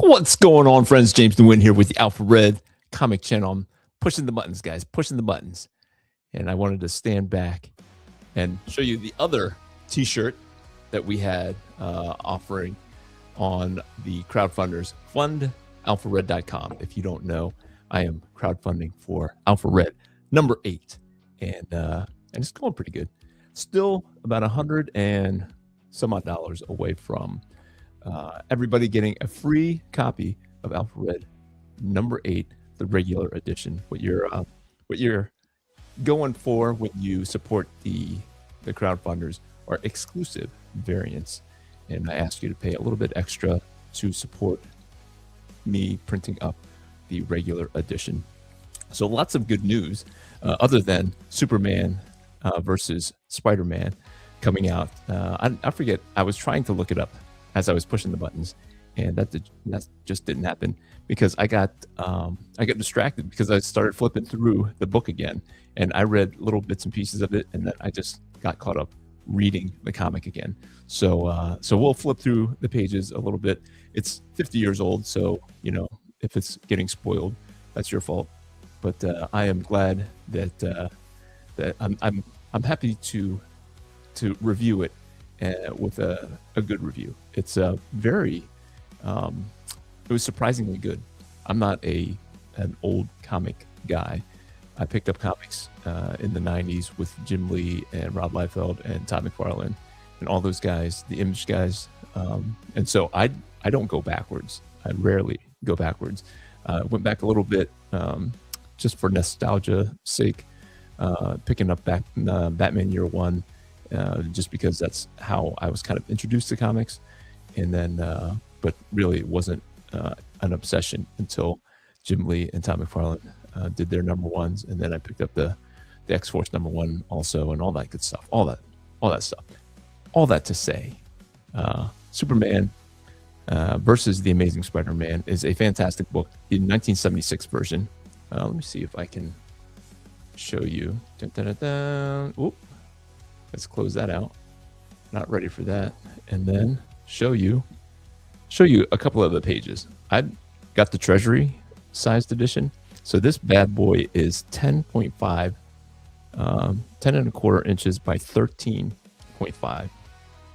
What's going on, friends? James DeWin here with the Alpha Red Comic Channel. I'm pushing the buttons, guys, pushing the buttons. And I wanted to stand back and show you the other t-shirt that we had offering on the crowdfunders. FundAlphaRed.com. If you don't know, I am crowdfunding for Alpha Red number 8. And it's going pretty good. Still about $100 and some odd dollars away from everybody getting a free copy of Alpha Red number 8, the regular edition. What you're going for when you support the crowdfunders are exclusive variants, and I ask you to pay a little bit extra to support me printing up the regular edition. So lots of good news, other than Superman versus Spider-Man coming out. I forget. I was trying to look it up as I was pushing the buttons, and that just didn't happen because I got distracted because I started flipping through the book again, and I read little bits and pieces of it, and then I just got caught up reading the comic again. So we'll flip through the pages a little bit. It's 50 years old, so if it's getting spoiled, that's your fault. But I am glad that I'm happy to review it with a good review. It's very it was surprisingly good. I'm not an old comic guy. I picked up comics in the 90s with Jim Lee and Rob Liefeld and Todd McFarlane and all those guys, the Image guys. And so I don't go backwards. I rarely go backwards. Went back a little bit just for nostalgia sake, picking up back Batman Year One, just because that's how I was kind of introduced to comics. And then, but really it wasn't an obsession until Jim Lee and Todd McFarlane did their number ones. And then I picked up the X-Force number 1 also, and all that good stuff, all that stuff. All that to say, Superman versus The Amazing Spider-Man is a fantastic book, in 1976 version. Let me see if I can show you. Dun, dun, dun, dun. Oop. Let's close that out. Not ready for that. And then show you a couple of the pages. I got the Treasury sized edition. So this bad boy is 10.5, 10 and a quarter inches by 13.5.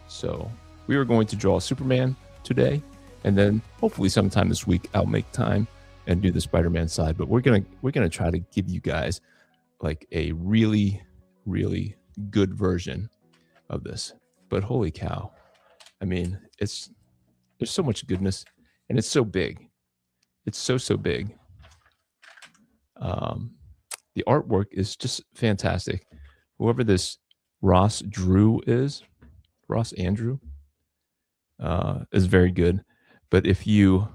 So we were going to draw Superman today, and then hopefully sometime this week I'll make time and do the Spider-Man side. But we're gonna try to give you guys like a really, really good version of this. But holy cow, I mean, there's so much goodness, and it's so big. It's so big. The artwork is just fantastic. Whoever this Ross Andrew is very good. But if you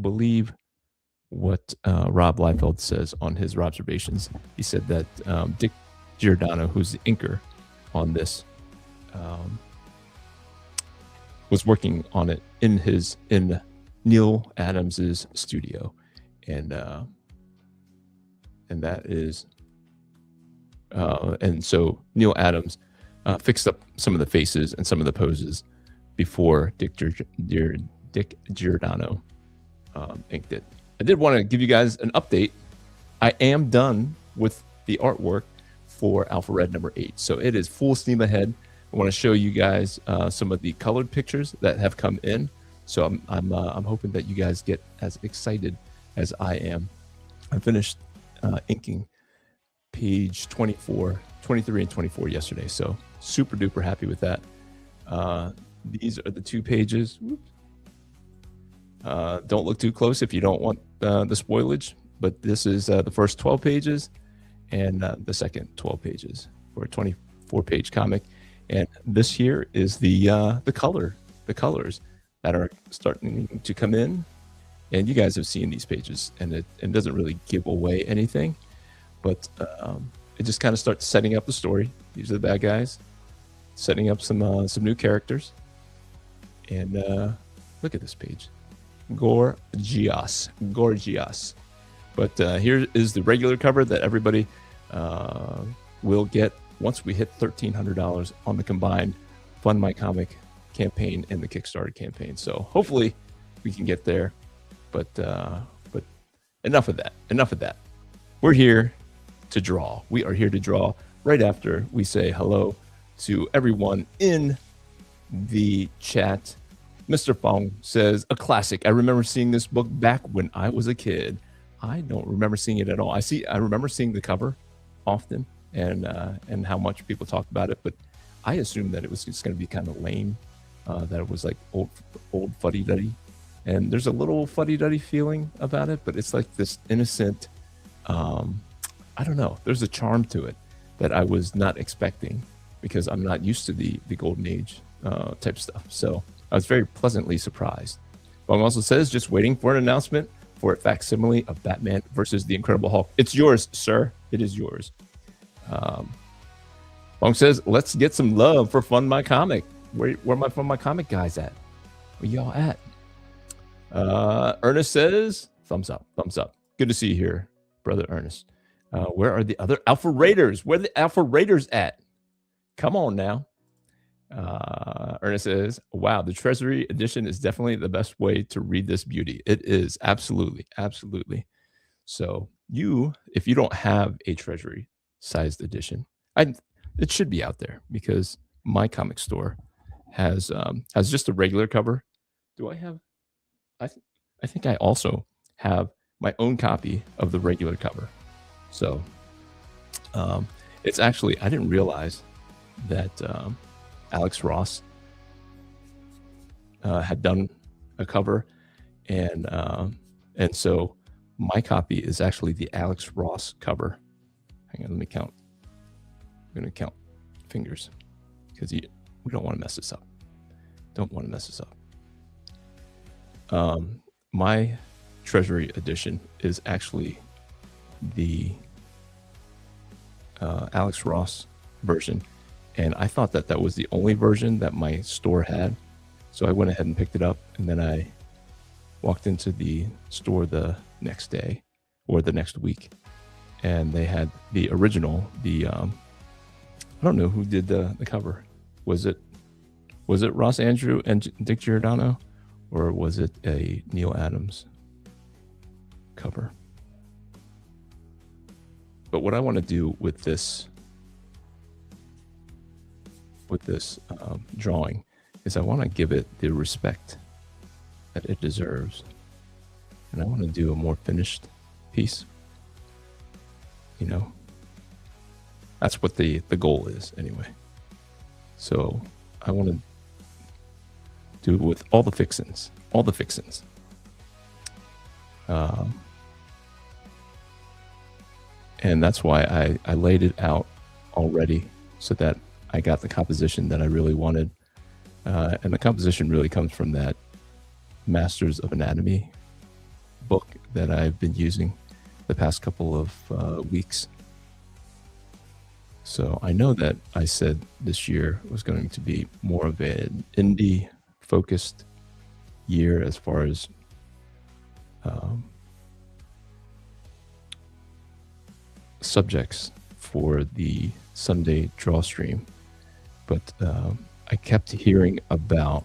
believe what Rob Liefeld says on his observations, he said that Dick Giordano, who's the inker on this, was working on it in Neil Adams's studio, and that is and so Neil Adams fixed up some of the faces and some of the poses before Dick Giordano inked it. I did want to give you guys an update. I am done with the artwork for Alpha Red number 8, so it is full steam ahead. I want to show you guys some of the colored pictures that have come in. So I'm hoping that you guys get as excited as I am. I finished inking page 24, 23, and 24 yesterday, so super duper happy with that. These are the 2 pages. Don't look too close if you don't want the spoilage, but this is the first 12 pages and the second 12 pages for a 24-page comic. And this here is the colors that are starting to come in. And you guys have seen these pages, and it doesn't really give away anything, but it just kind of starts setting up the story. These are the bad guys, setting up some new characters. And look at this page, gorgeous. But here is the regular cover that everybody will get once we hit $1,300 on the combined Fund My Comic campaign and the Kickstarter campaign. So hopefully we can get there. But enough of that. Enough of that. We're here to draw. We are here to draw right after we say hello to everyone in the chat. Mr. Fong says, a classic. I remember seeing this book back when I was a kid. I don't remember seeing it at all. I remember seeing the cover often and how much people talked about it, but I assumed that it was just going to be kind of lame, that it was like old fuddy-duddy. And there's a little fuddy-duddy feeling about it, but it's like this innocent, I don't know. There's a charm to it that I was not expecting because I'm not used to the Golden Age type stuff. So I was very pleasantly surprised. Bong also says, just waiting for an announcement for a facsimile of Batman versus the Incredible Hulk. It's yours, sir. It is yours. Bong says, let's get some love for Fund My Comic. Where my Fund My Comic guys at? Where y'all at? Ernest says, thumbs up, thumbs up. Good to see you here, brother Ernest. Where are the other Alpha Raiders? Where are the Alpha Raiders at? Come on now. Ernest says, wow, the Treasury edition is definitely the best way to read this beauty. It is, absolutely, absolutely. So if you don't have a Treasury sized edition, it should be out there because my comic store has just a regular cover. Do I have? I think I also have my own copy of the regular cover. So it's actually, I didn't realize that Alex Ross had done a cover, and so my copy is actually the Alex Ross cover. Hang on, let me count. I'm going to count fingers because we don't want to mess this up. Don't want to mess this up. My Treasury edition is actually the Alex Ross version, and I thought that was the only version that my store had, so I went ahead and picked it up, and then I walked into the store the next day or the next week, and they had the original. I don't know who did the cover. Was it Ross Andrew and Dick Giordano, or was it a Neil Adams cover? But what I want to do with this drawing is I want to give it the respect that it deserves, and I want to do a more finished piece. You know, that's what the goal is anyway. So I want to do it with all the fixins, and that's why I laid it out already so that I got the composition that I really wanted. And the composition really comes from that Masters of Anatomy book that I've been using the past couple of weeks. So I know that I said this year was going to be more of an indie focused year as far as subjects for the Sunday draw stream, but I kept hearing about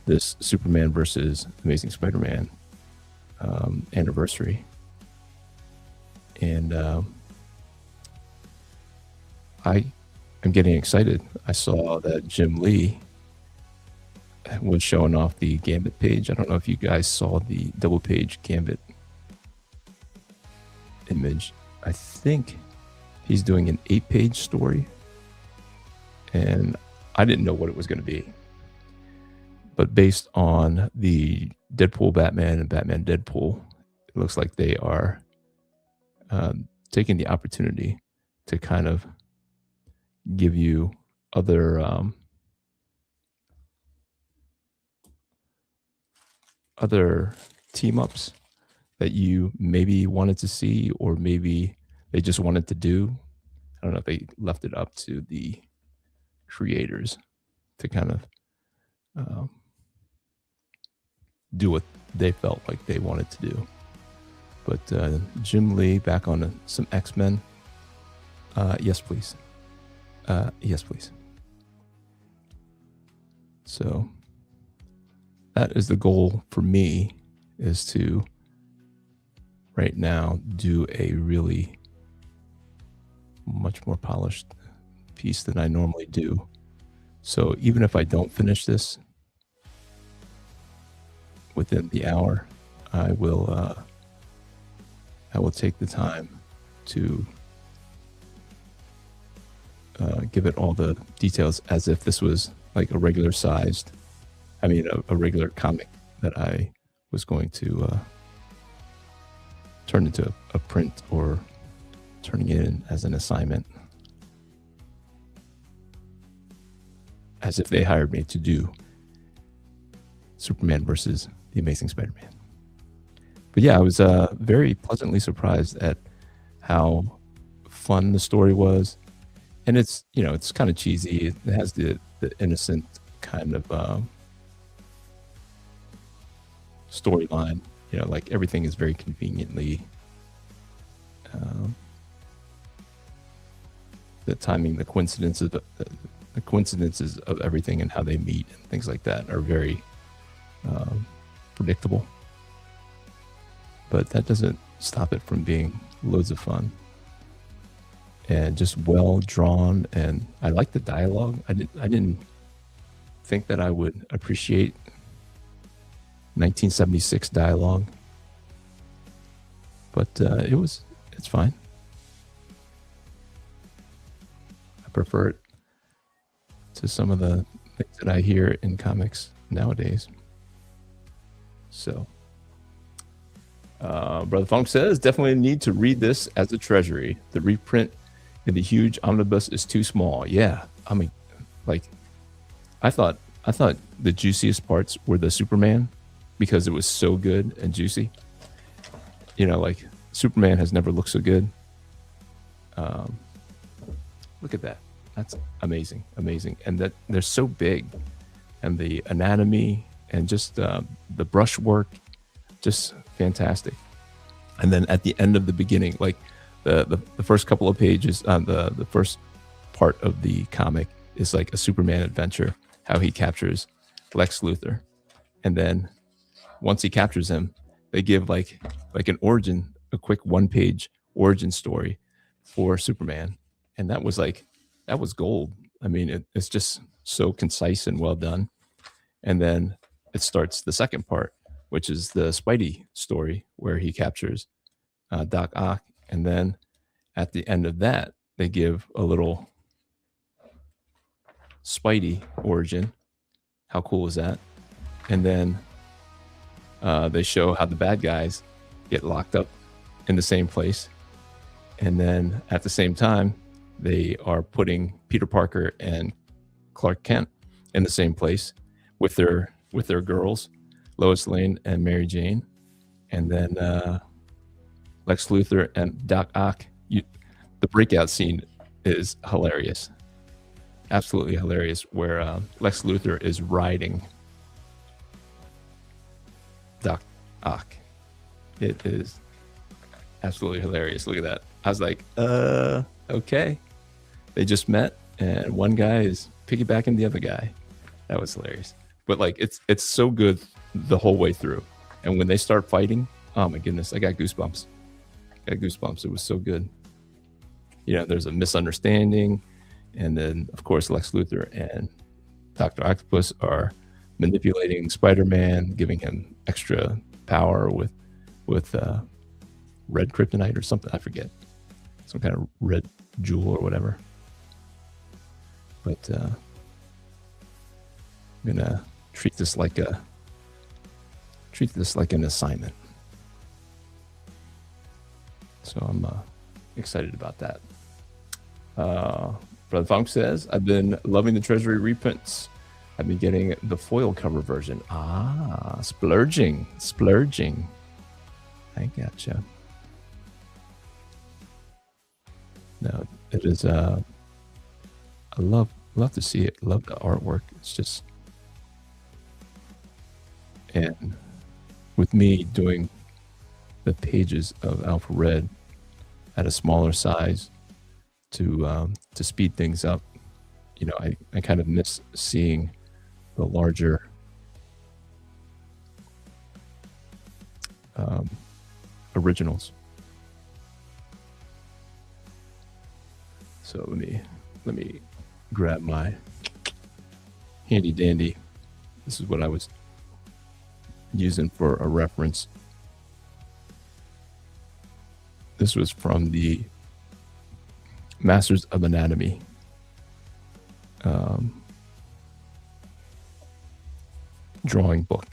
this Superman versus Amazing Spider-Man anniversary, and I am getting excited. I saw that Jim Lee was showing off the Gambit page. I don't know if you guys saw the double page Gambit image. I think he's doing an 8-page story, and I didn't know what it was going to be. But based on the Deadpool Batman and Batman Deadpool, it looks like they are taking the opportunity to kind of give you other team ups that you maybe wanted to see, or maybe they just wanted to do. I don't know if they left it up to the creators to kind of do what they felt like they wanted to do. But Jim Lee back on some X-Men. Yes, please. Yes, please. So that is the goal for me, is to right now do a really much more polished piece than I normally do. So even if I don't finish this within the hour, I will take the time to give it all the details as if this was like a regular sized, a regular comic that I was going to turn into a print or turning it in as an assignment, as if they hired me to do Superman versus the Amazing Spider-Man. But yeah, I was very pleasantly surprised at how fun the story was. And it's, it's kind of cheesy. It has the innocent kind of storyline, like everything is very conveniently the timing, the coincidences of everything and how they meet and things like that are very predictable. But that doesn't stop it from being loads of fun and just well drawn. And I like the dialogue. I didn't think that I would appreciate 1976 dialogue, but it's fine. I prefer it to some of the things that I hear in comics nowadays. So, Brother Funk says, definitely need to read this as a treasury. The reprint in the huge omnibus is too small. Yeah, I thought the juiciest parts were the Superman, because it was so good and juicy. Like Superman has never looked so good. Look at that. That's amazing. And that they're so big, and the anatomy and just the brushwork, just fantastic. And then at the end of the beginning, like the first couple of pages, the first part of the comic is like a Superman adventure, how he captures Lex Luthor. And then once he captures him, they give like an origin, a quick 1-page origin story for Superman. And that was gold. It's just so concise and well done. And then it starts the second part, which is the Spidey story, where he captures Doc Ock. And then at the end of that, they give a little Spidey origin. How cool is that? And then they show how the bad guys get locked up in the same place. And then at the same time, they are putting Peter Parker and Clark Kent in the same place with their girls, Lois Lane and Mary Jane. And then Lex Luthor and Doc Ock. The breakout scene is hilarious. Absolutely hilarious, where Lex Luthor is riding Doc Ock. It is absolutely hilarious. Look at that. I was like, okay. They just met, and one guy is piggybacking the other guy. That was hilarious. But like, it's so good the whole way through. And when they start fighting, oh my goodness, I got goosebumps. It was so good. There's a misunderstanding, and then of course Lex Luthor and Dr. Octopus are manipulating Spider-Man, giving him extra power with red kryptonite or something. I forget, some kind of red jewel or whatever. But I'm gonna treat this like an assignment. So I'm excited about that. Brother Funk says, I've been loving the Treasury reprints. I've been getting the foil cover version. Splurging. I gotcha. No, it is. I love to see it. Love the artwork. It's just, and with me doing the pages of Alpha Red at a smaller size to speed things up, I kind of miss seeing the larger originals. So let me grab my handy dandy. This is what I was using for a reference. This was from the Masters of Anatomy drawing book.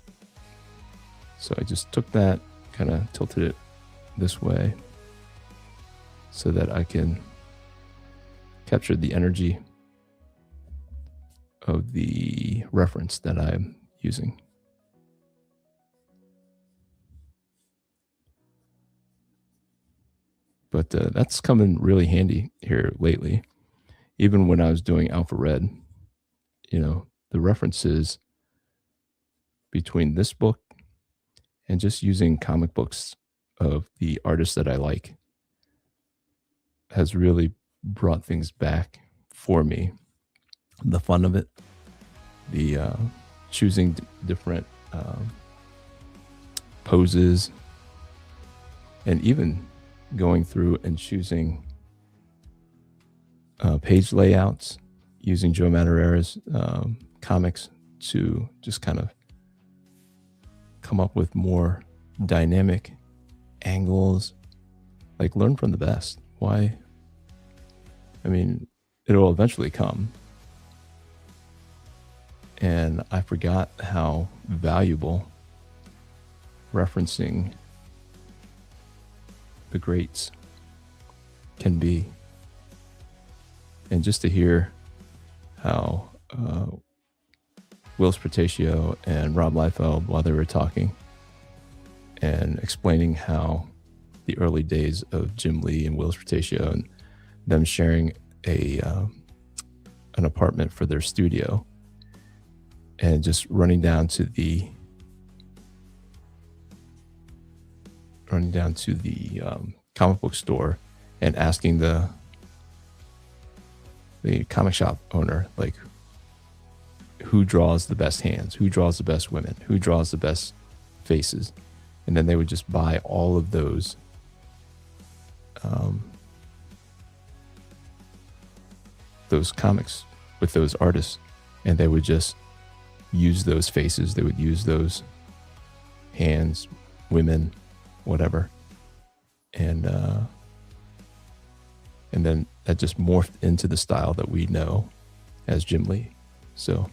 So I just took that, kind of tilted it this way so that I can capture the energy of the reference that I'm using. But that's come in really handy here lately. Even when I was doing Alpha Red, you know, the references between this book and just using comic books of the artists that I like has really brought things back for me. The fun of it, the choosing different poses, and even going through and choosing page layouts using Joe Madureira's comics to just kind of come up with more dynamic angles, like learn from the best. Why? I mean, it'll eventually come. And I forgot how valuable referencing the greats can be. And just to hear how Will Sprataccio and Rob Liefeld, while they were talking and explaining how the early days of Jim Lee and Will Sprataccio and them sharing an apartment for their studio, and just running down to the comic book store and asking the comic shop owner, like, who draws the best hands, who draws the best women, who draws the best faces, and then they would just buy all of those comics with those artists, and they would just use those faces, they would use those hands, women, whatever, and then that just morphed into the style that we know as Jim Lee. So,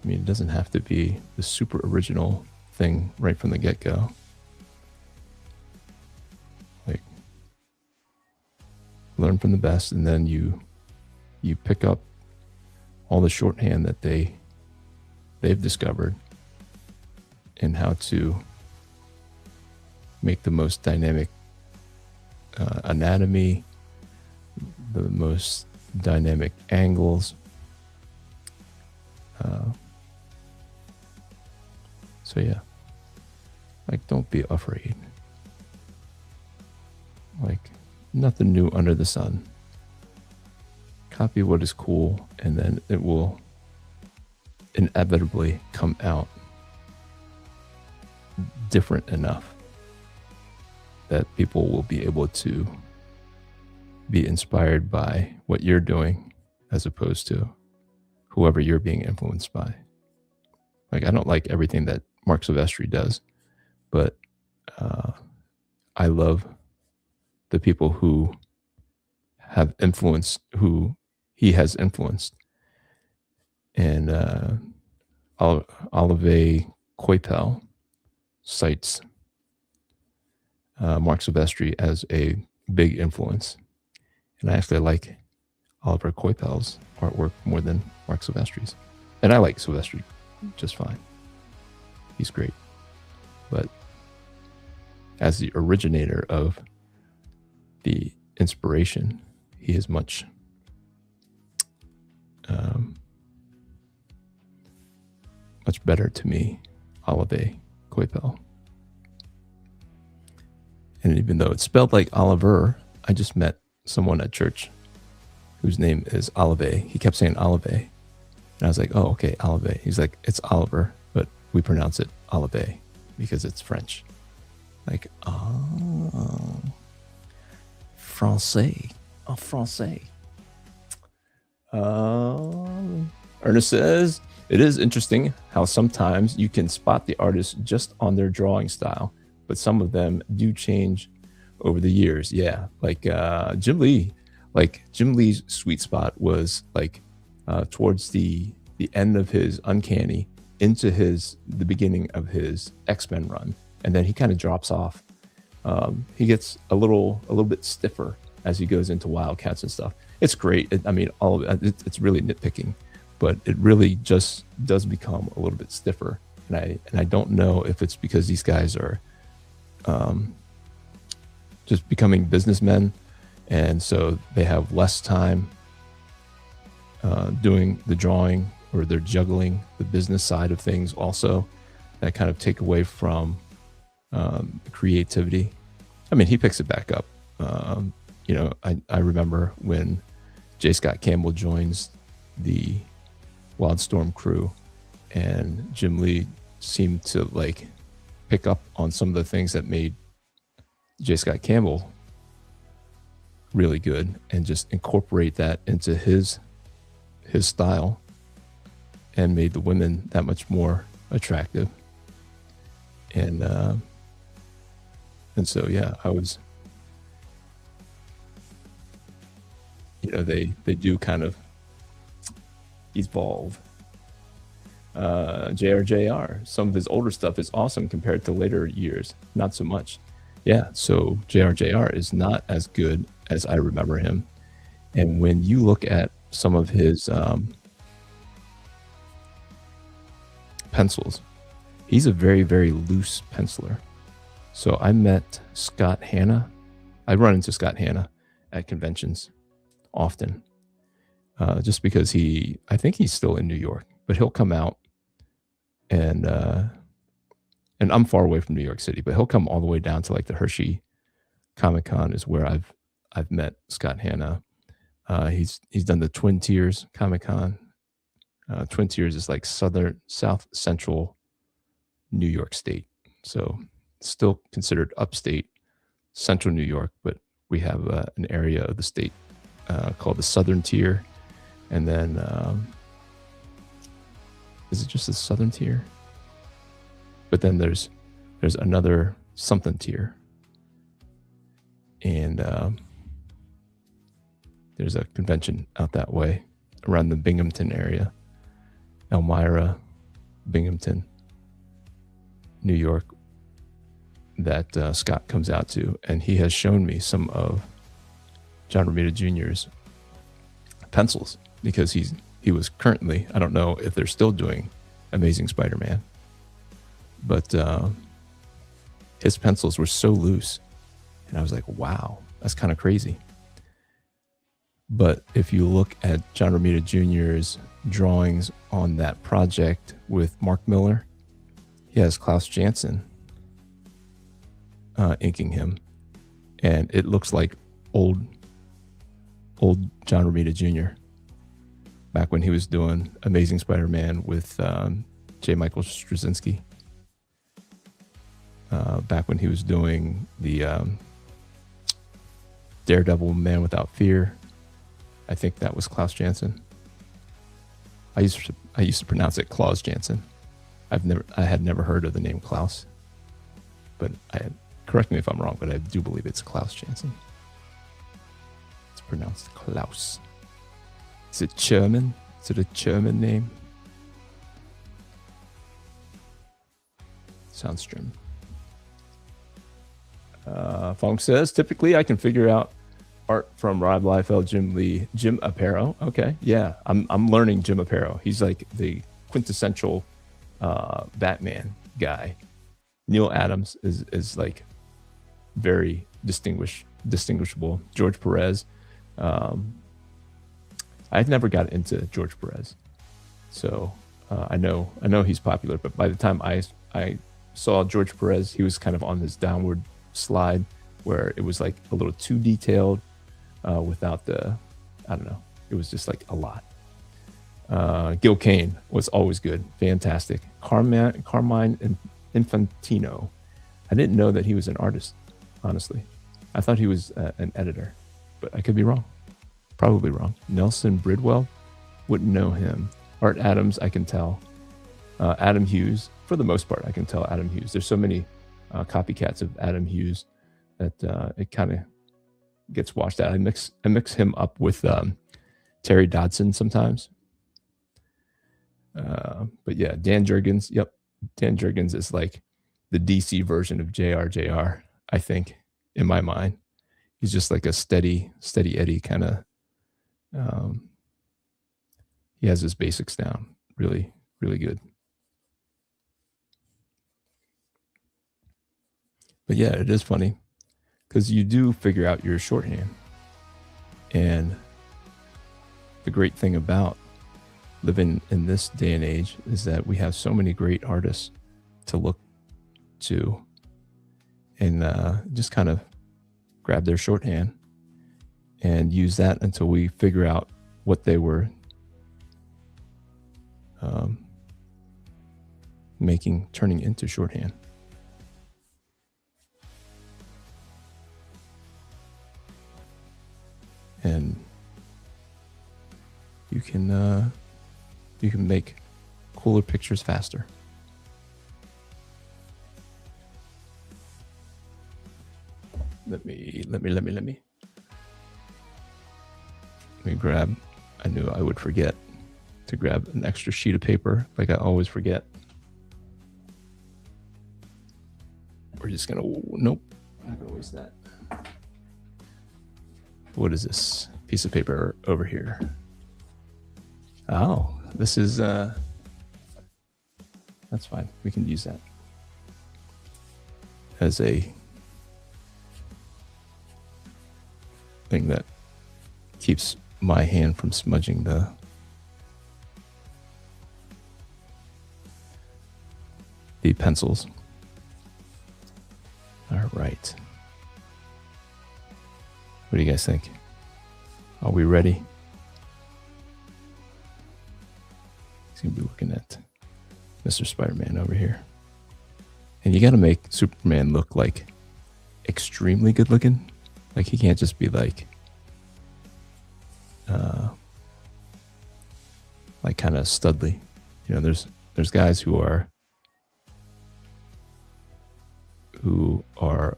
I mean, it doesn't have to be the super original thing right from the get-go. Like, learn from the best, and then you pick up all the shorthand that they've discovered and how to make the most dynamic anatomy, the most dynamic angles. So yeah, like, don't be afraid. Like, nothing new under the sun. Copy what is cool, and then it will inevitably come out different enough that people will be able to be inspired by what you're doing as opposed to whoever you're being influenced by. Like, I don't like everything that Mark Silvestri does, but I love the people who have influenced, who he has influenced. And Olivier Coipel cites Mark Silvestri as a big influence. And I actually like Oliver Coipel's artwork more than Mark Silvestri's. And I like Silvestri just fine. He's great. But as the originator of the inspiration, he is much much better to me, Olivier Coipel. And even though it's spelled like Oliver, I just met someone at church whose name is Olivier. He kept saying Olivier. And I was like, oh, okay, Olivier. He's like, it's Oliver, but we pronounce it Olivier because it's French. Like, oh, français, en français. Ernest says, it is interesting how sometimes you can spot the artist just on their drawing style, but some of them do change over the years. Yeah, like Jim Lee. Like Jim Lee's sweet spot was like towards the end of his Uncanny into the beginning of his X-Men run, and then he kind of drops off. He gets a little bit stiffer as he goes into Wildcats and stuff. It's great. I mean, all of it, it's really nitpicking, but it really just does become a little bit stiffer. And I don't know if it's because these guys are just becoming businessmen, and so they have less time doing the drawing, or they're juggling the business side of things also, that kind of take away from creativity. I mean, he picks it back up. You know, I remember when J. Scott Campbell joins the Wildstorm crew, and Jim Lee seemed to like pick up on some of the things that made J. Scott Campbell really good, and just incorporate that into his style, and made the women that much more attractive. And so yeah, I was, you know, they do kind of evolve. JRJR, some of his older stuff is awesome compared to later years, not so much. Yeah, so JRJR is not as good as I remember him. And when you look at some of his pencils, he's a very, very loose penciler. So I met Scott Hanna. I run into Scott Hanna at conventions often, just because I think he's still in New York, but he'll come out, and I'm far away from New York City, but he'll come all the way down to like the Hershey Comic Con is where I've met Scott Hanna. He's done the Twin Tiers Comic Con. Twin Tiers is like south central New York State, so still considered upstate central New York, but we have an area of the state called the Southern Tier, and then is it just the Southern Tier? But then there's another something tier, and there's a convention out that way around the Binghamton area, Elmira, Binghamton, New York, that Scott comes out to, and he has shown me some of John Romita Jr.'s pencils, because he was currently, I don't know if they're still doing Amazing Spider-Man, but his pencils were so loose, and I was like, wow, that's kind of crazy. But if you look at John Romita Jr.'s drawings on that project with Mark Miller, he has Klaus Janson inking him, and it looks like old John Romita Jr. back when he was doing Amazing Spider-Man with J. Michael Straczynski, back when he was doing the Daredevil Man Without Fear. I think that was Klaus Janson. I used to pronounce it Klaus Janson. I had never heard of the name Klaus, but correct me if I'm wrong, but I do believe it's Klaus Janson. It's pronounced Klaus. Is it German? Is it a German name? Sounds German. Fong says, typically I can figure out art from Rob Liefeld, Jim Lee, Jim Aparo. Okay, yeah, I'm learning Jim Aparo. He's like the quintessential Batman guy. Neil Adams is like very distinguishable. George Perez. I've never got into George Perez, so I know he's popular. But by the time I saw George Perez, he was kind of on this downward slide where it was like a little too detailed without the, I don't know, it was just like a lot. Gil Kane was always good, fantastic. Carmine Infantino, I didn't know that he was an artist, honestly. I thought he was an editor, but I could be wrong. Probably wrong. Nelson Bridwell, wouldn't know him. Art Adams, I can tell. Adam Hughes, for the most part, I can tell Adam Hughes. There's so many copycats of Adam Hughes that it kind of gets washed out. I mix him up with Terry Dodson sometimes. But yeah, Dan Jurgens. Yep, Dan Jurgens is like the DC version of JR, I think, in my mind. He's just like a steady Eddie kind of. He has his basics down. Really, really good. But yeah, it is funny because you do figure out your shorthand. And the great thing about living in this day and age is that we have so many great artists to look to and just kind of grab their shorthand and use that until we figure out what they were turning into shorthand. And you can make cooler pictures faster. Let me grab, I knew I would forget to grab an extra sheet of paper like I always forget. We're just gonna, nope, I'm not gonna waste that. What is this piece of paper over here? Oh, this is, that's fine. We can use that as a thing that keeps my hand from smudging the pencils. All right. What do you guys think? Are we ready? He's gonna be looking at Mr. Spider-Man over here. And you gotta make Superman look like extremely good looking. Like he can't just be like kind of studly. You know, there's guys who are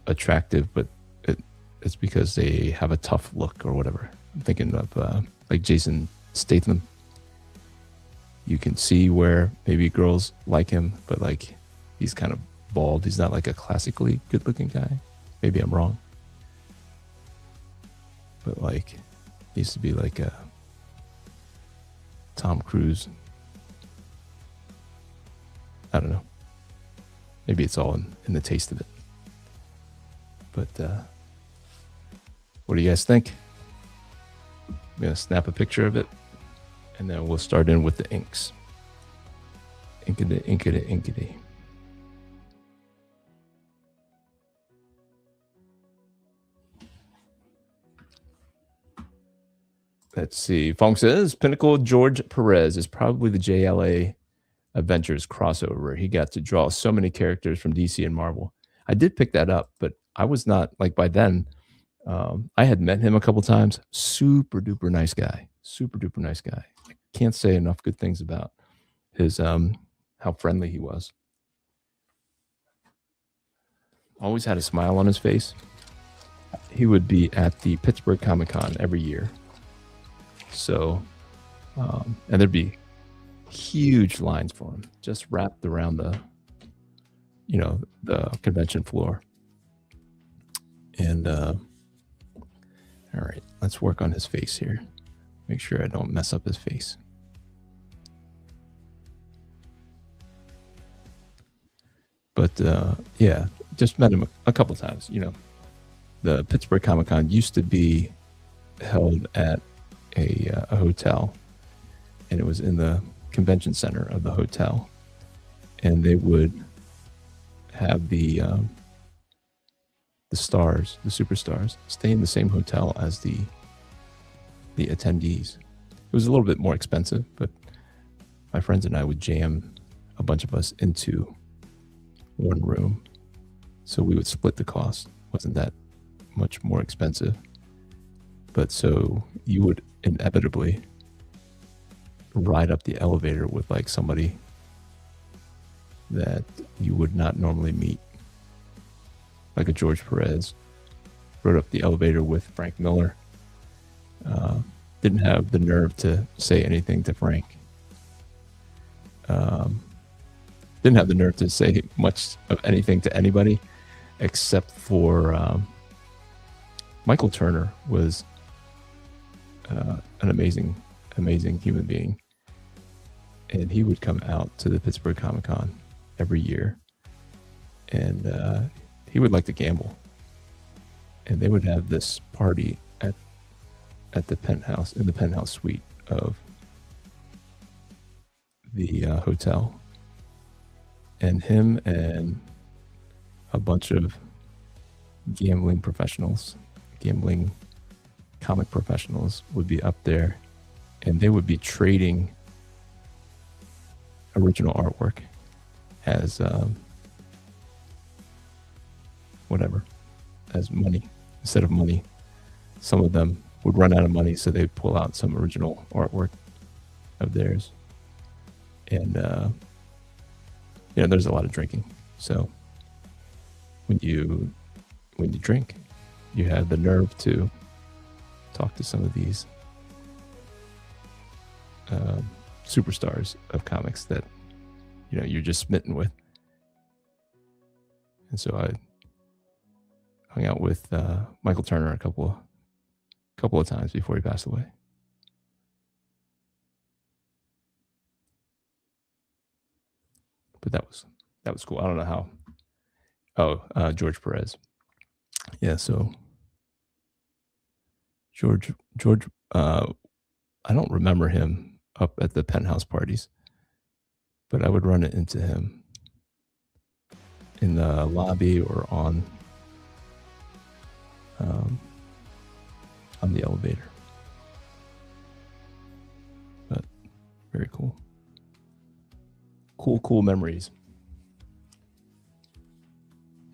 attractive, but it's because they have a tough look or whatever. I'm thinking of like Jason Statham. You can see where maybe girls like him, but like he's kind of bald. He's not like a classically good-looking guy. Maybe I'm wrong, but like he used to be like a Tom Cruise. I don't know. Maybe it's all in the taste of it. But what do you guys think? I'm going to snap a picture of it, and then we'll start in with the inks. Inkity. Let's see. Fong says, Pinnacle George Perez is probably the JLA Adventures crossover. He got to draw so many characters from DC and Marvel. I did pick that up, but I was not, like by then, I had met him a couple times. Super duper nice guy. Super duper nice guy. I can't say enough good things about his, how friendly he was. Always had a smile on his face. He would be at the Pittsburgh Comic-Con every year. So, and there'd be huge lines for him, just wrapped around the convention floor. And, all right, let's work on his face here. Make sure I don't mess up his face. But, yeah, just met him a couple times. You know, the Pittsburgh Comic-Con used to be held at a hotel, and it was in the convention center of the hotel, and they would have the stars, the superstars, stay in the same hotel as the attendees. It was a little bit more expensive, but my friends and I would jam a bunch of us into one room, So we would split the cost. Wasn't that much more expensive. But so you would inevitably ride up the elevator with like somebody that you would not normally meet. Like a George Perez rode up the elevator with Frank Miller. Didn't have the nerve to say anything to Frank. Didn't have the nerve to say much of anything to anybody except for Michael Turner was an amazing human being. And he would come out to the Pittsburgh Comic-Con every year. And he would like to gamble. And they would have this party at the penthouse, in the penthouse suite of the hotel. And him and a bunch of gambling comic professionals would be up there, and they would be trading original artwork as as money instead of money. Some of them would run out of money, so they'd pull out some original artwork of theirs. And there's a lot of drinking. So when you drink, you have the nerve to talk to some of these superstars of comics that you're just smitten with. And so I hung out with Michael Turner a couple of times before he passed away. But that was cool. I don't know how. Oh, George Perez. Yeah, so George. I don't remember him up at the penthouse parties, but I would run into him in the lobby or on the elevator. But very cool. Cool memories.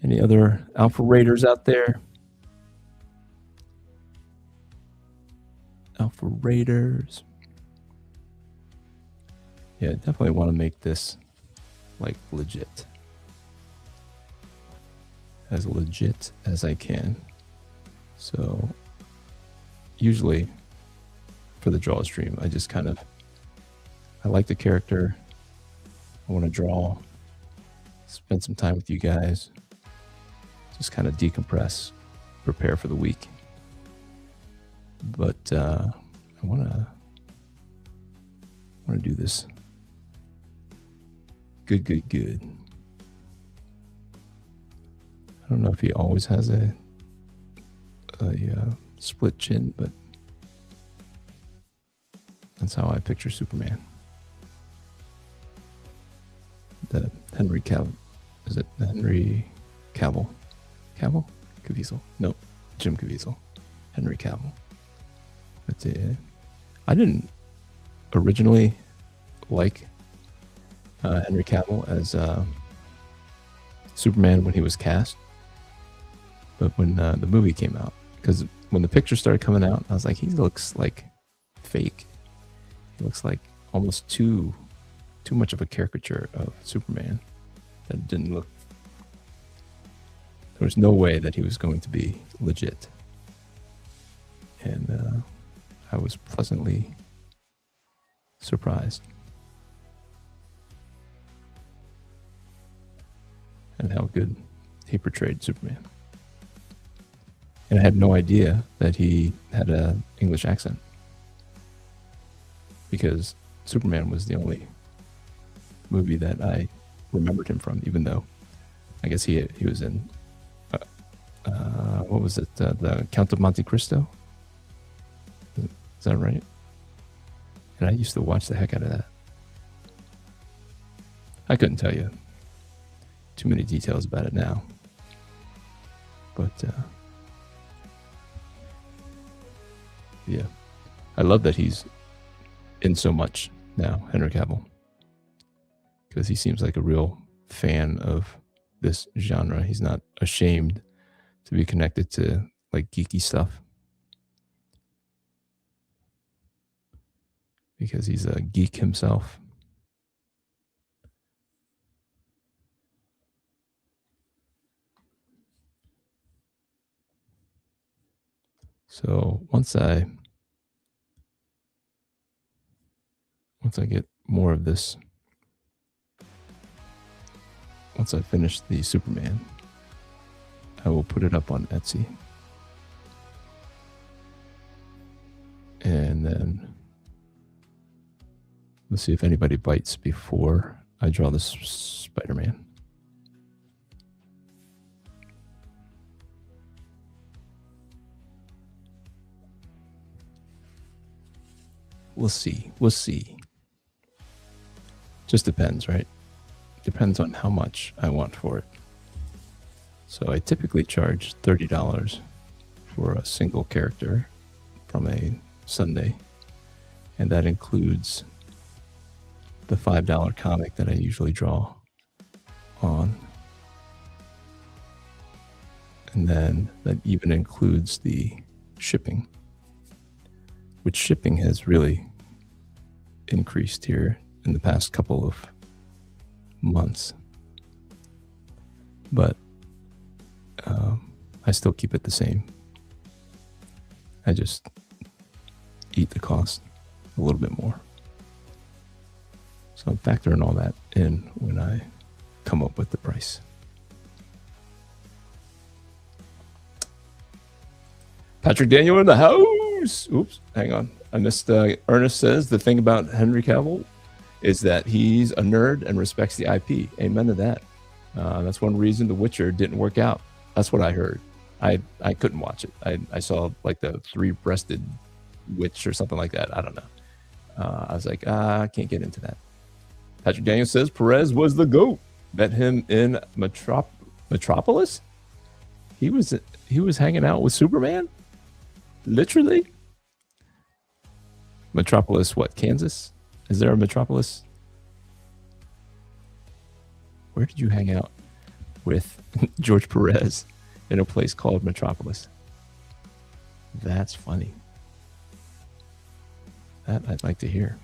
Any other Alpha Raiders out there? Alpha Raiders. Yeah, definitely want to make this like legit. As legit as I can. So usually for the draw stream, I like the character. I want to draw, spend some time with you guys, just kind of decompress, prepare for the week. But I want to do this good. I don't know if he always has a split chin, but that's how I picture Superman. The Henry Cavill. Is it Henry Cavill? Caviezel? No, Jim Caviezel. Henry Cavill. But I didn't originally like Henry Cavill as Superman when he was cast. But when the movie came out, because when the picture started coming out, I was like, he looks like fake. He looks like almost too much of a caricature of Superman. That didn't look. There was no way that he was going to be legit. And I was pleasantly surprised. And how good he portrayed Superman. And I had no idea that he had an English accent. Because Superman was the only movie that I remembered him from, even though I guess he was in what was it, the Count of Monte Cristo? Is that right? And I used to watch the heck out of that. I couldn't tell you too many details about it now, but yeah, I love that he's in so much now, Henry Cavill, because he seems like a real fan of this genre. He's not ashamed to be connected to like geeky stuff because he's a geek himself. So once I get more of this, once I finish the Superman, I will put it up on Etsy. And then let's see if anybody bites before I draw this Spider-Man. We'll see. We'll see. Just depends, right? Depends on how much I want for it. So I typically charge $30 for a single character from a Sunday. And that includes the $5 comic that I usually draw on. And then that even includes the shipping, which shipping has really increased here in the past couple of months. But I still keep it the same. I just eat the cost a little bit more. So I'm factoring all that in when I come up with the price. Patrick Daniel in the house. Oops, hang on. I missed. Ernest says the thing about Henry Cavill is that he's a nerd and respects the IP. Amen to that. That's one reason The Witcher didn't work out. That's what I heard. I couldn't watch it. I saw like the 3-breasted witch or something like that. I don't know. I was like, I can't get into that. Patrick Daniel says Perez was the GOAT. Met him in Metropolis. He was hanging out with Superman. Literally. Metropolis, what? Kansas? Is there a Metropolis? Where did you hang out with George Perez in a place called Metropolis? That's funny. That I'd like to hear.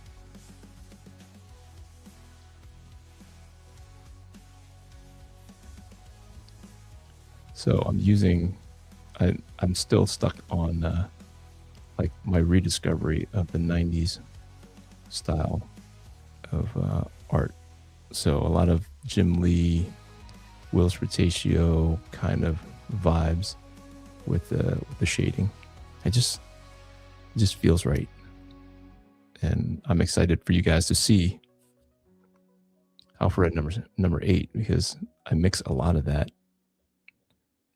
So I'm still stuck on like my rediscovery of the 90s style of art. So a lot of Jim Lee, Will Sprataccio kind of vibes with the shading. It just feels right. And I'm excited for you guys to see Alpha Red number 8, because I mix a lot of that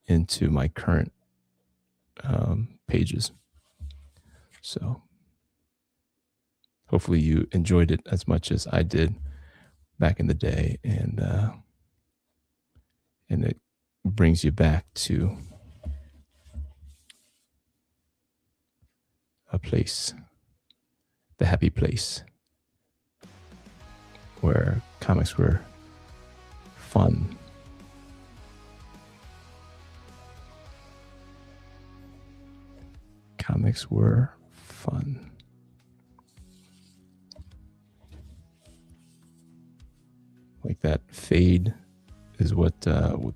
into my current pages. So hopefully you enjoyed it as much as I did back in the day, and it brings you back to a place, the happy place, where comics were fun. Comics were fun. Like that fade is what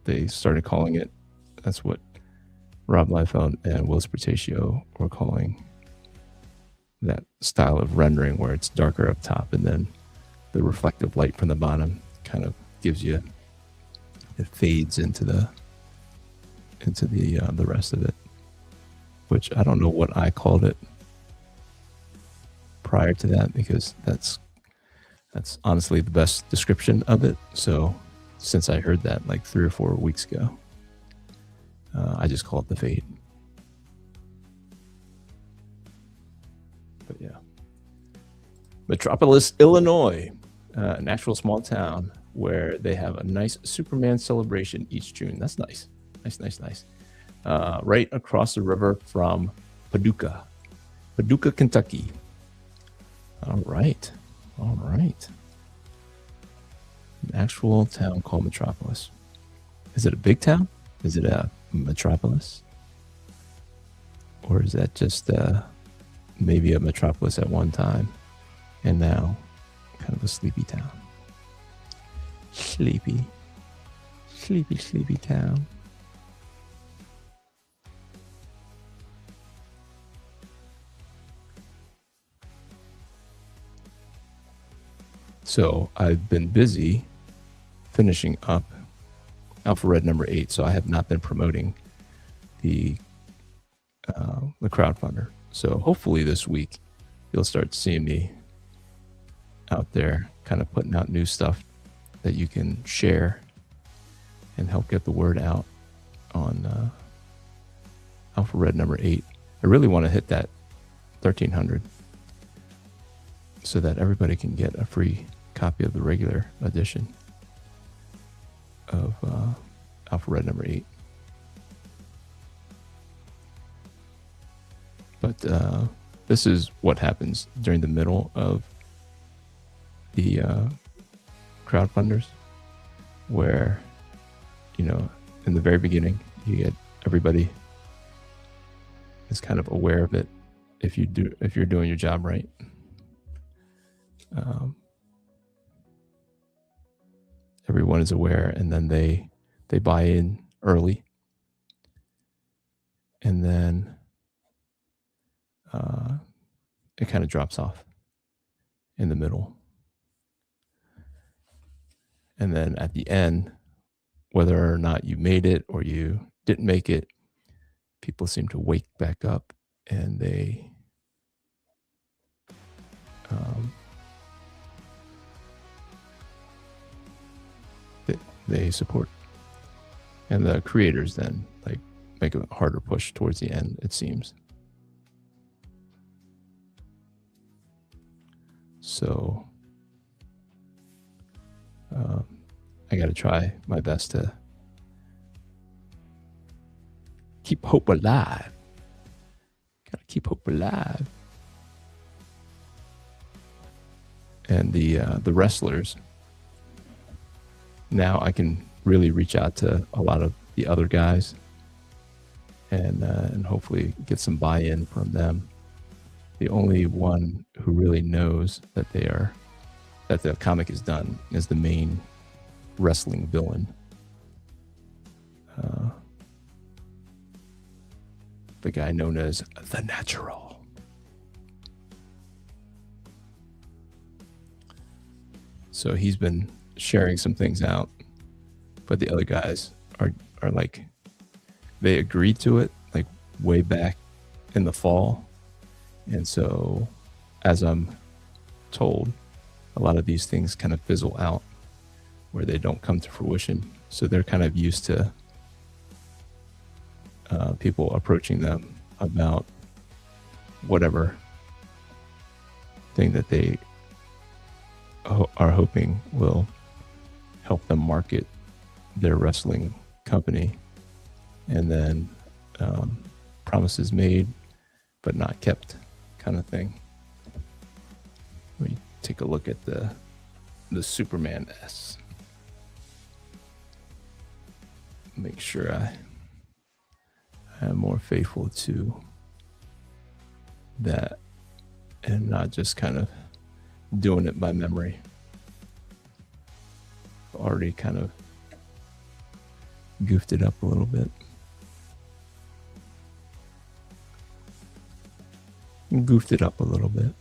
they started calling it. That's what Rob Liefeld and Will Sprataccio were calling that style of rendering, where it's darker up top and then the reflective light from the bottom kind of gives you, it fades into the rest of it, which I don't know what I called it prior to that, because that's honestly the best description of it. So since I heard that like 3 or 4 weeks ago, I just call it the fade. But yeah, Metropolis, Illinois, an actual small town where they have a nice Superman celebration each June. That's nice. Nice. Right across the river from Paducah, Kentucky. All right. An actual town called Metropolis. Is it a big town? Is it a metropolis? Or is that just maybe a metropolis at one time and now kind of a sleepy town? Sleepy. Sleepy, sleepy town. So I've been busy finishing up Alpha Red number 8, so I have not been promoting the crowdfunder. So hopefully this week you'll start seeing me out there kind of putting out new stuff that you can share and help get the word out on Alpha Red number 8. I really want to hit that 1300 so that everybody can get a free copy of the regular edition of Alpha Red number 8. But this is what happens during the middle of the crowdfunders, where, you know, in the very beginning, you get everybody is kind of aware of it if you're doing your job right. Everyone is aware, and then they buy in early, and then it kind of drops off in the middle. And then at the end, whether or not you made it or you didn't make it, people seem to wake back up and they support. And the creators then like make a harder push towards the end, it seems. So I got to try my best to keep hope alive. Got to keep hope alive. And the wrestlers, now I can really reach out to a lot of the other guys and hopefully get some buy-in from them. The only one who really knows that that the comic is done is the main wrestling villain. The guy known as The Natural. So he's been sharing some things out, but the other guys are like, they agreed to it like way back in the fall. And so, as I'm told, a lot of these things kind of fizzle out where they don't come to fruition. So they're kind of used to people approaching them about whatever thing that they are hoping will help them market their wrestling company. And then promises made but not kept kind of thing. Let me take a look at the Superman S. Make sure I am more faithful to that and not just kind of doing it by memory. Already kind of goofed it up a little bit. Goofed it up a little bit.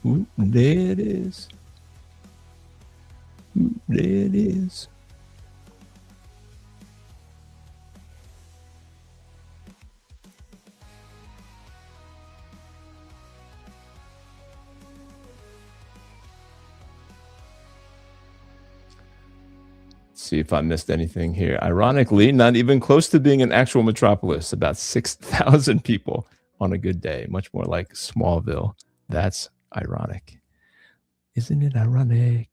Oop, there it is. Oop, there it is. See if I missed anything here. Ironically, not even close to being an actual metropolis. About 6,000 people on a good day. Much more like Smallville. That's ironic. Isn't it ironic?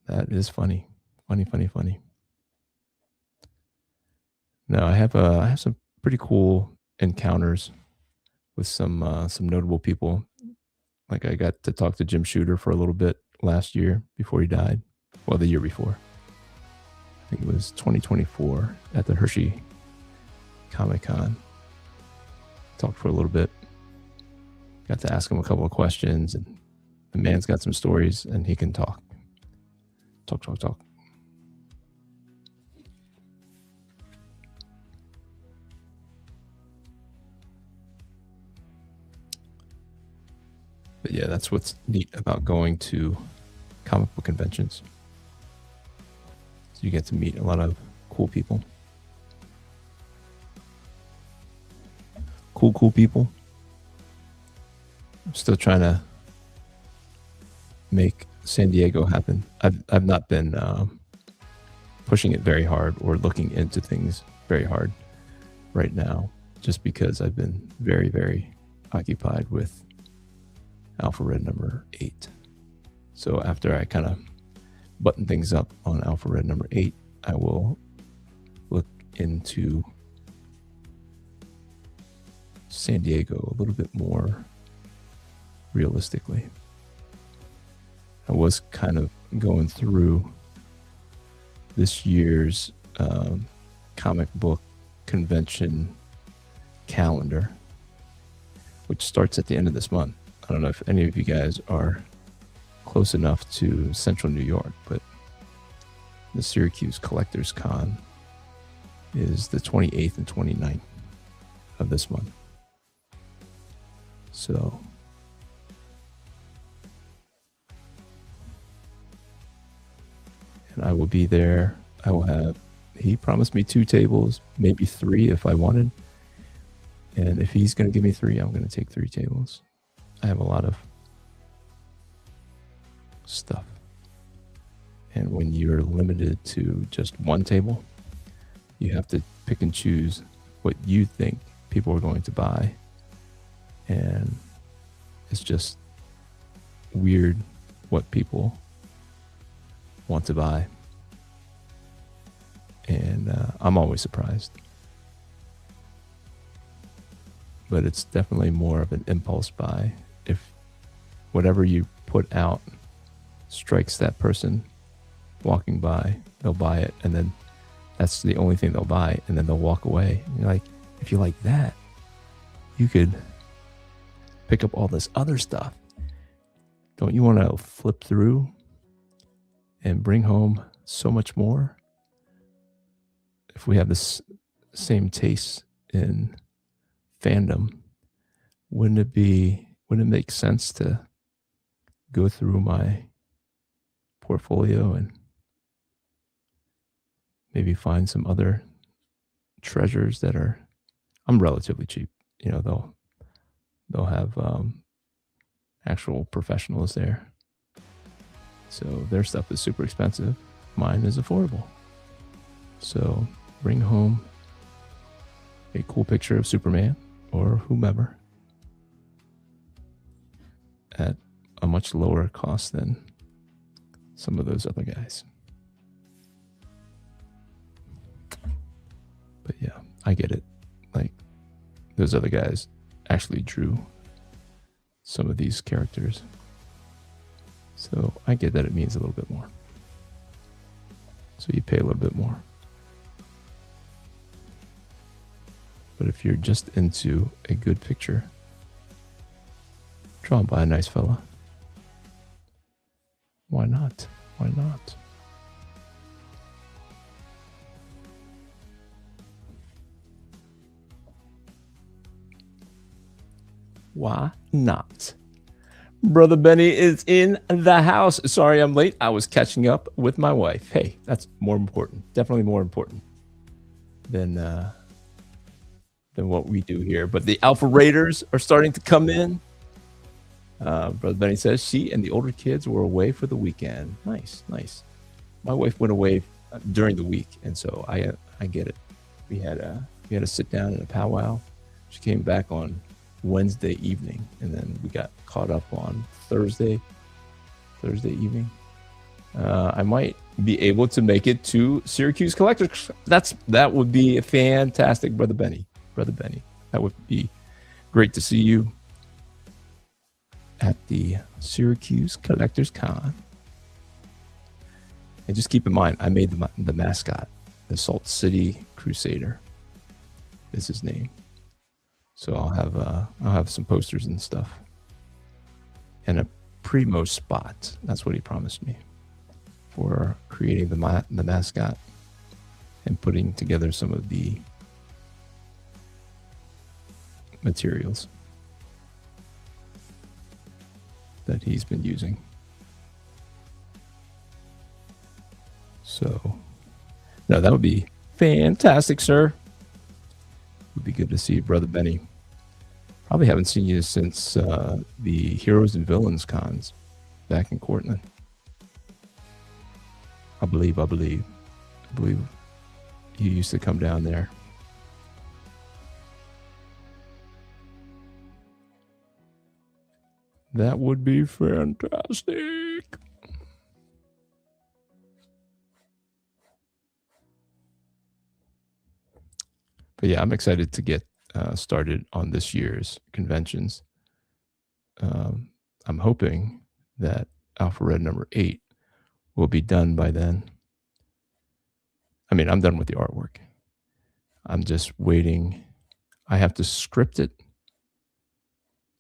That is funny. Funny, funny, funny. No, I have some pretty cool encounters with some notable people. Like I got to talk to Jim Shooter for a little bit last year before he died. Well, the year before. I think it was 2024 at the Hershey Comic-Con. Talked for a little bit. Got to ask him a couple of questions, and the man's got some stories, and he can talk. Talk. But yeah, that's what's neat about going to comic book conventions. So you get to meet a lot of cool people. Cool people. I'm still trying to make San Diego happen. I've not been pushing it very hard or looking into things very hard right now, just because I've been very, very occupied with Alpha Red number 8. So after I kind of button things up on Alpha Red number 8, I will look into San Diego a little bit more realistically. I was kind of going through this year's comic book convention calendar, which starts at the end of this month. I don't know if any of you guys are close enough to Central New York, but the Syracuse Collectors Con is the 28th and 29th of this month. So and I will be there. I will have, he promised me 2 tables, maybe 3 if I wanted. And if he's going to give me 3, I'm going to take 3 tables. I have a lot of stuff. And when you're limited to just 1 table, you have to pick and choose what you think people are going to buy. And it's just weird what people want to buy. And I'm always surprised. But it's definitely more of an impulse buy. If whatever you put out strikes that person walking by, they'll buy it, and then that's the only thing they'll buy, and then they'll walk away. And you're like, if you like that, you could pick up all this other stuff. Don't you want to flip through and bring home so much more? If we have this same taste in fandom, wouldn't it make sense to go through my portfolio and maybe find some other treasures that are, I'm relatively cheap. You know, they'll have actual professionals there. So their stuff is super expensive. Mine is affordable. So bring home a cool picture of Superman or whomever at a much lower cost than some of those other guys. But yeah, I get it. Like, those other guys actually drew some of these characters. So I get that it means a little bit more. So you pay a little bit more. But if you're just into a good picture drawn by a nice fella, why not? Why not? Why not? Brother Benny is in the house. Sorry I'm late. I was catching up with my wife. Hey, that's more important. Definitely more important than what we do here. But the Alpha Raiders are starting to come in. Brother Benny says she and the older kids were away for the weekend. Nice, nice. My wife went away during the week, and so I get it. We had a sit down and a powwow. She came back on Wednesday evening, and then we got caught up on Thursday evening. I might be able to make it to Syracuse Collectors. That would be fantastic, Brother Benny. That would be Great to see you at the Syracuse Collectors Con. And just keep in mind, I made the mascot, the Salt City Crusader is his name. So I'll have some posters and stuff. And a primo spot. That's what he promised me for creating the mascot and putting together some of the materials that he's been using. So, no, that would be fantastic, sir. It would be good to see you, Brother Benny. Probably haven't seen you since the Heroes and Villains cons back in Cortland. I believe you used to come down there. That would be fantastic. But yeah, I'm excited to get started on this year's conventions. I'm hoping that Alpha Red number 8 will be done by then. I mean, I'm done with the artwork. I'm just waiting. I have to script it.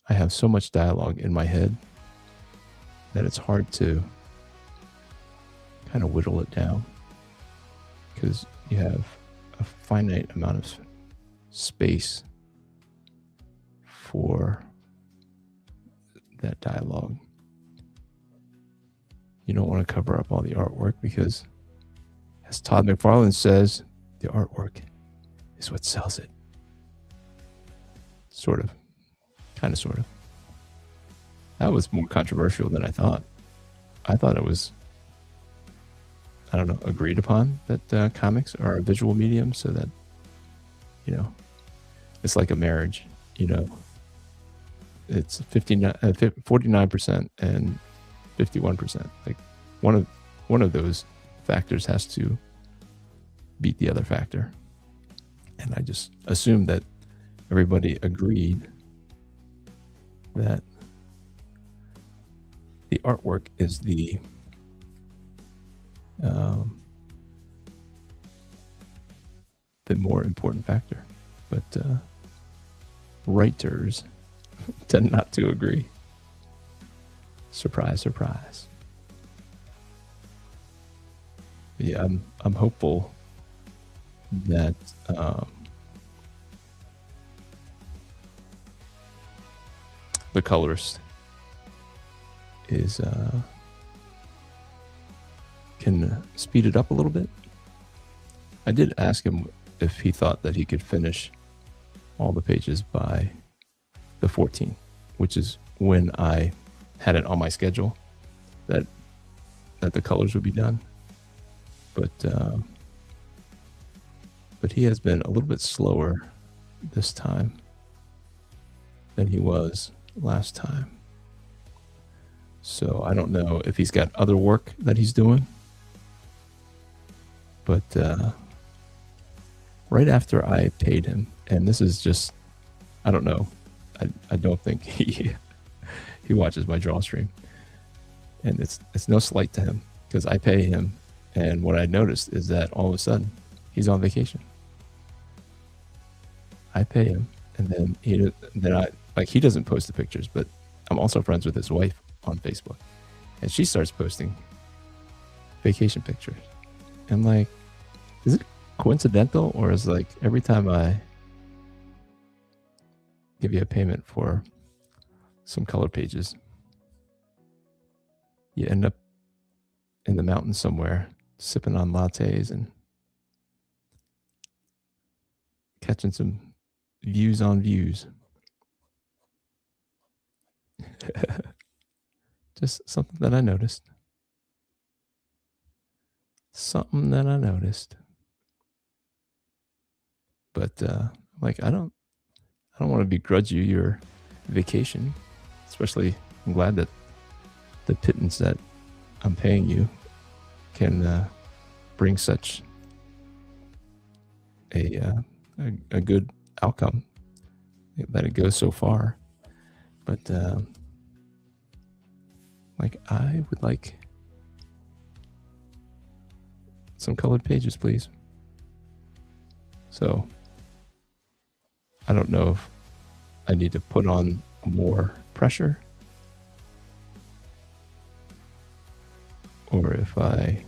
I have so much dialogue in my head that it's hard to kind of whittle it down because you have a finite amount of space for that dialogue. You don't want to cover up all the artwork because, as Todd McFarlane says, the artwork is what sells it. Sort of. Kind of, sort of. That was more controversial than I thought. I thought it was, I don't know, agreed upon that comics are a visual medium so that, you know, it's like a marriage, you know. It's 49% and 51%. Like one of those factors has to beat the other factor. And I just assumed that everybody agreed that the artwork is the more important factor. But writers tend not to agree. Surprise, surprise. But yeah, I'm hopeful that the colorist is can speed it up a little bit. I did ask him if he thought that he could finish all the pages by the 14th, which is when I had it on my schedule that the colors would be done. But he has been a little bit slower this time than he was last time. So I don't know if he's got other work that he's doing. But right after I paid him, and this is just, I don't know, I don't think he watches my draw stream. And it's no slight to him because I pay him, and what I noticed is that all of a sudden he's on vacation. I pay him, and then he doesn't post the pictures, but I'm also friends with his wife on Facebook, and she starts posting vacation pictures. I'm like, is it coincidental, or is like every time I give you a payment for some color pages, you end up in the mountains somewhere sipping on lattes and catching some views on views? Just something that I noticed. Something that I noticed. But like, I don't want to begrudge you your vacation. Especially, I'm glad that the pittance that I'm paying you can bring such a good outcome. let it go so far. But like, I would like some colored pages, please. So I don't know if I need to put on more pressure, or if I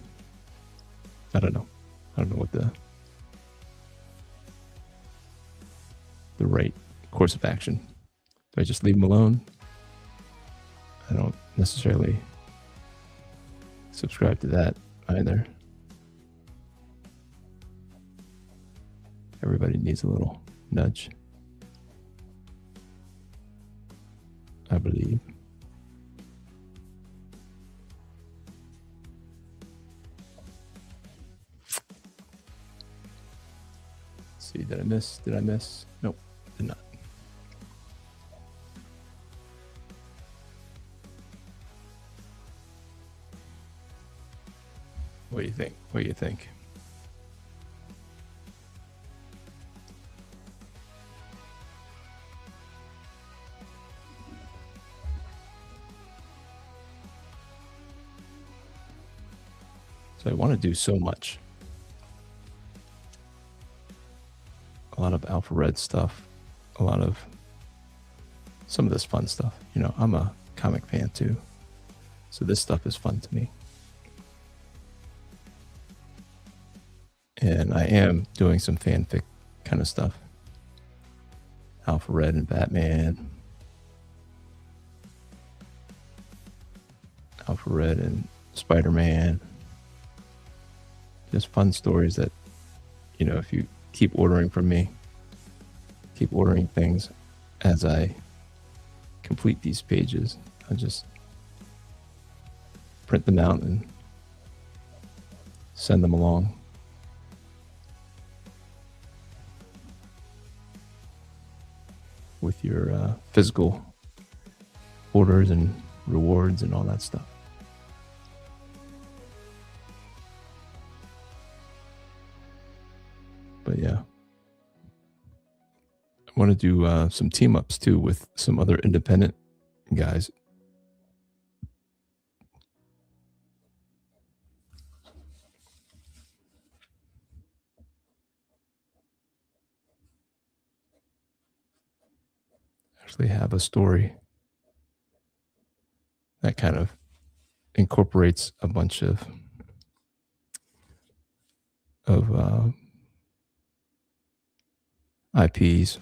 don't know. I don't know what the right course of action. Do I just leave them alone? I don't necessarily subscribe to that either. Everybody needs a little nudge, I believe. Let's see, did I miss? Did I miss? Nope, did not. What do you think? What do you think? So I want to do so much. A lot of Alpha Red stuff, a lot of some of this fun stuff. You know, I'm a comic fan too, so this stuff is fun to me. And I am doing some fanfic kind of stuff. Alpha Red and Batman. Alpha Red and Spider-Man. Just fun stories that, you know, if you keep ordering from me, keep ordering things as I complete these pages, I just print them out and send them along. With your physical orders and rewards and all that stuff. But yeah, I want to do some team ups too with some other independent guys. Actually have a story that kind of incorporates a bunch of IPs,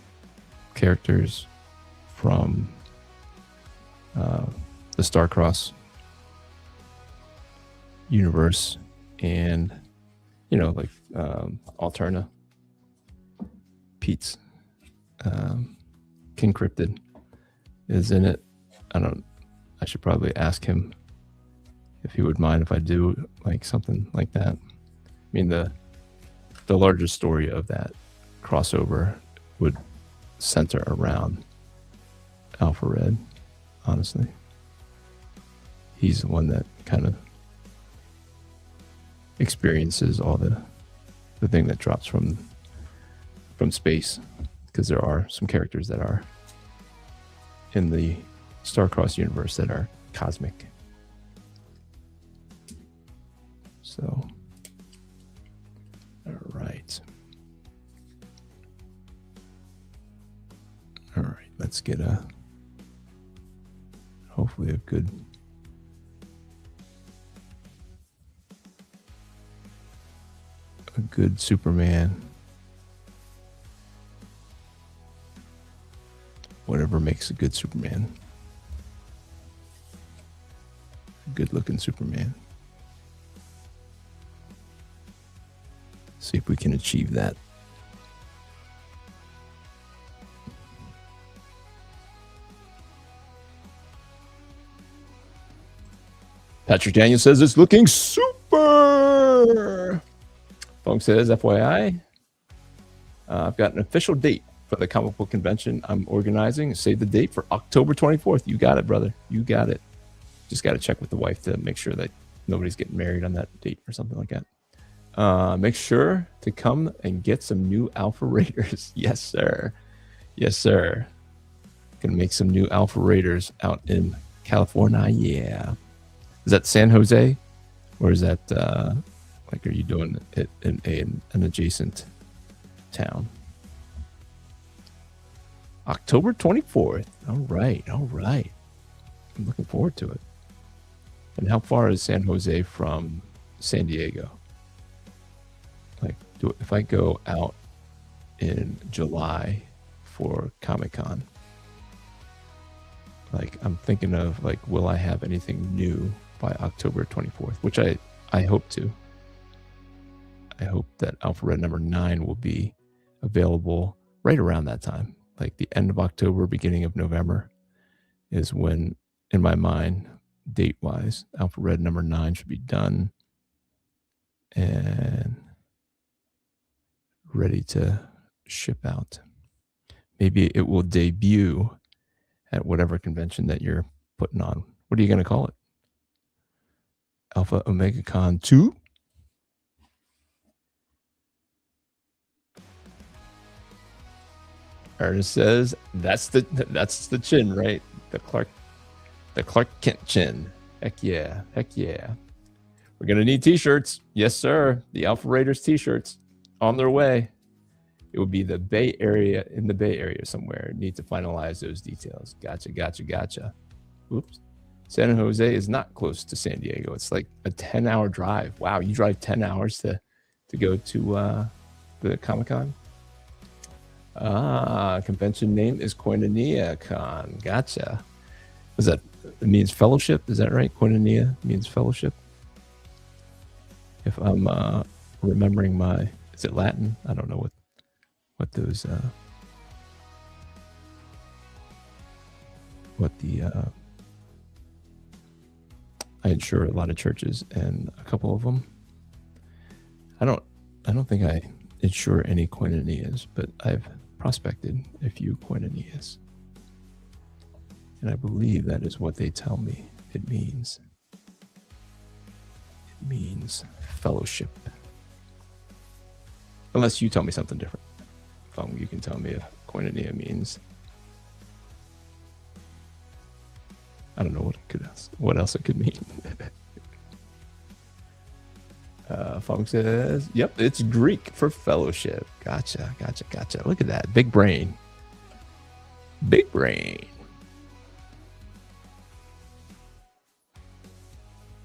characters from the Starcross universe, and you know, like Alterna, Pete's King Cryptid is in it. I should probably ask him if he would mind if I do like something like that. I mean, the larger story of that crossover would center around Alpha Red, honestly. He's the one that kind of experiences all the thing that drops from space, because there are some characters that are in the Starcross universe that are cosmic. So, all right. All right, let's get hopefully a good Superman. Whatever makes a good Superman. A good looking Superman. See if we can achieve that. Patrick Daniel says it's looking super. Funk says, FYI, I've got an official date for the comic book convention I'm organizing. Save the date for October 24th. You got it, brother. You got it. Just got to check with the wife to make sure that nobody's getting married on that date or something like that. Make sure to come and get some new Alpha Raiders. Yes, sir. Yes, sir. Gonna make some new Alpha Raiders out in California. Yeah. Is that San Jose? Or is that like, are you doing it in an adjacent town? October 24th. All right. All right. I'm looking forward to it. And how far is San Jose from San Diego? Like, if I go out in July for Comic-Con, like, I'm thinking of, like, will I have anything new by October 24th, which I hope to. I hope that Alpha Red number 9 will be available right around that time. Like the end of October, beginning of November is when, in my mind, date-wise, Alpha Red number 9 should be done and ready to ship out. Maybe it will debut at whatever convention that you're putting on. What are you going to call it? Alpha Omega Con 2? Ernest says that's the chin, right? The Clark Kent chin. Heck yeah. Heck yeah. We're gonna need t-shirts. Yes, sir. The Alpha Raiders t-shirts on their way. It would be the Bay Area, in the Bay Area somewhere. Need to finalize those details. Gotcha. Oops. San Jose is not close to San Diego. It's like a 10-hour drive. Wow, you drive 10 hours to go to the Comic-Con? Convention name is Koinonia Con. Gotcha. Was that, it means fellowship? Is that right? Koinonia means fellowship. If I'm remembering my, is it Latin? I don't know what those I insure a lot of churches, and a couple of them I don't think I insure any koinonias, but I've prospected a few koinonias, and I believe that is what they tell me it means. It means fellowship, unless you tell me something different. You can tell me if koinonia means, I don't know what else it could mean. Fong says, yep, it's Greek for fellowship. Gotcha. Look at that. Big brain.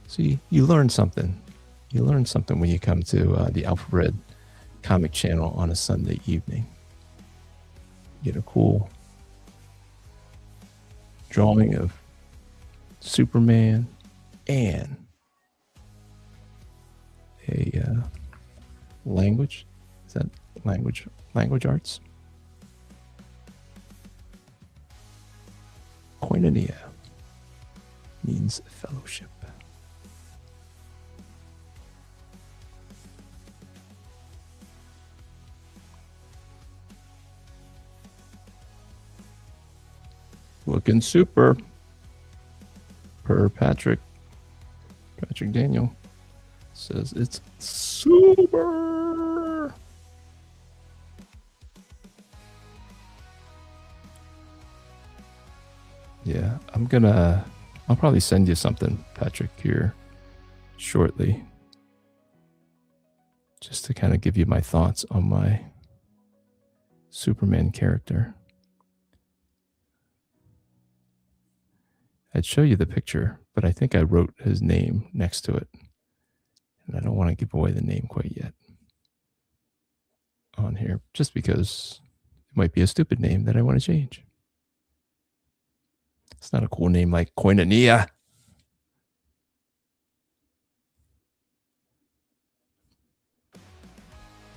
See, you learn something. You learn something when you come to the Alpha Red Comic Channel on a Sunday evening. Get a cool drawing of Superman and a language. Is that language arts? Koinonia means fellowship. Looking super. Per Patrick Daniel says it's super. Yeah, I'll probably send you something, Patrick, here shortly, just to kind of give you my thoughts on my Superman character. I'd show you the picture, but I think I wrote his name next to it, and I don't want to give away the name quite yet on here, just because it might be a stupid name that I want to change. It's not a cool name like Koinonia.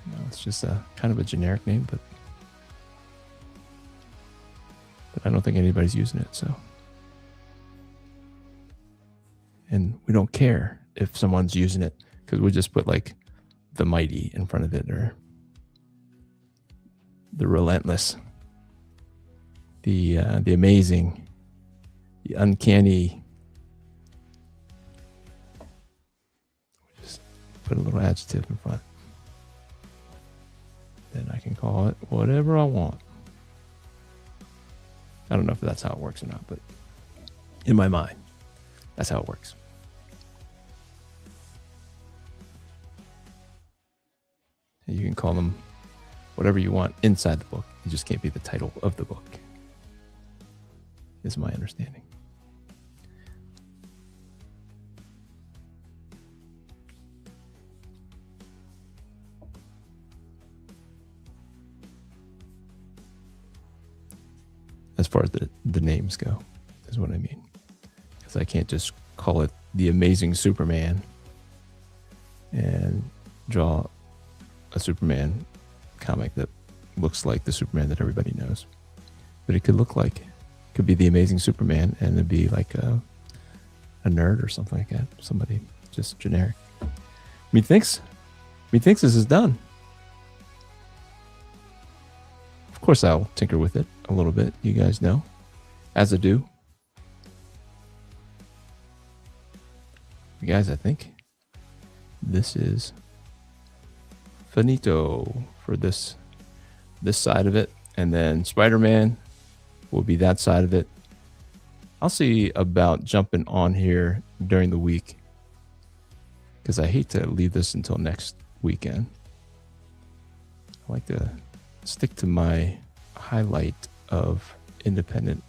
No, it's just a kind of a generic name, but I don't think anybody's using it, so. And we don't care if someone's using it, because we just put like the mighty in front of it, or the relentless, the amazing, the uncanny. Just put a little adjective in front. Then I can call it whatever I want. I don't know if that's how it works or not, but in my mind, that's how it works. And you can call them whatever you want inside the book. It just can't be the title of the book, is my understanding. As far as the names go, is what I mean. Because I can't just call it The Amazing Superman and draw a Superman comic that looks like the Superman that everybody knows. But it could be The Amazing Superman, and it'd be like a nerd or something like that. Somebody just generic. Methinks this is done. Of course, I'll tinker with it a little bit. You guys know, as I do. You guys, I think this is finito for this side of it, and then Spider-Man will be that side of it. I'll see about jumping on here during the week, because I hate to leave this until next weekend. I like to stick to my highlight of independent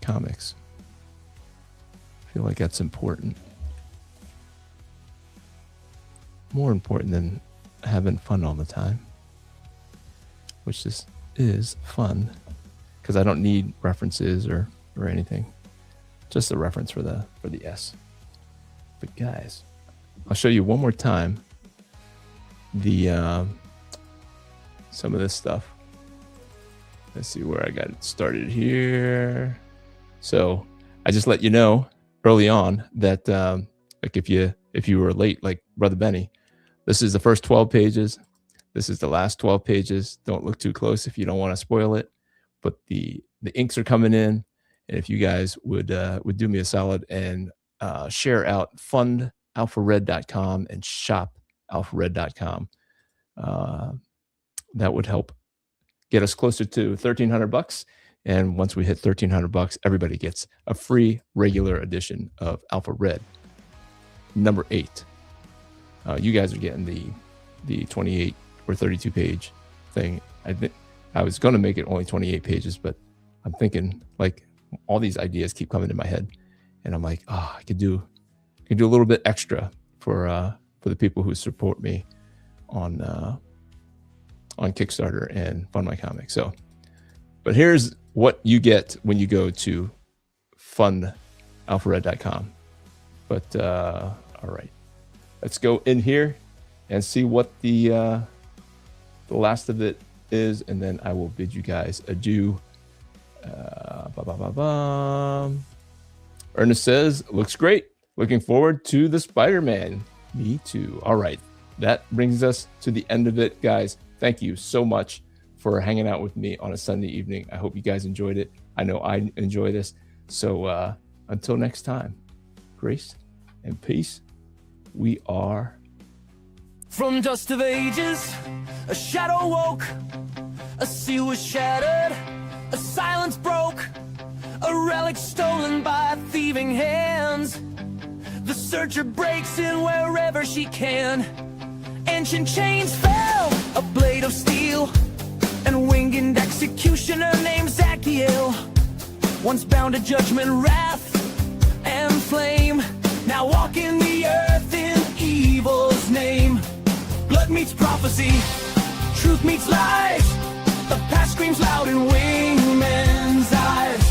comics. I feel like that's important. More important than having fun all the time, which this is fun, because I don't need references or anything. Just a reference for the S. But guys, I'll show you one more time some of this stuff. Let's see where I got it started here. So I just let you know early on that like if you were late, like Brother Benny, this is the first 12 pages. This is the last 12 pages. Don't look too close if you don't want to spoil it. But the inks are coming in, and if you guys would do me a solid and share out fundalphared.com and shopalphared.com, that would help get us closer to $1,300. And once we hit $1,300, everybody gets a free regular edition of Alpha Red number 8. You guys are getting the 28 or 32 page thing. I think I was going to make it only 28 pages, but I'm thinking, like, all these ideas keep coming to my head, and I'm like, I could do a little bit extra for the people who support me on Kickstarter and Fund My Comics. So, but here's what you get when you go to fundalphared.com. But all right, let's go in here and see what the last of it is, and then I will bid you guys adieu. Ernest says, looks great. Looking forward to the Spider-Man. Me too. All right, that brings us to the end of it, guys. Thank you so much for hanging out with me on a Sunday evening. I hope you guys enjoyed it. I know I enjoy this. So until next time, grace and peace. We are. From dust of ages, a shadow woke, a seal was shattered, a silence broke, a relic stolen by thieving hands. The searcher breaks in wherever she can. Ancient chains fell, a blade of steel, and winged executioner named Zachiel. Once bound to judgment, wrath, and flame, now walking the earth in evil's name. Blood meets prophecy, truth meets lies. The past screams loud in wingmen's eyes.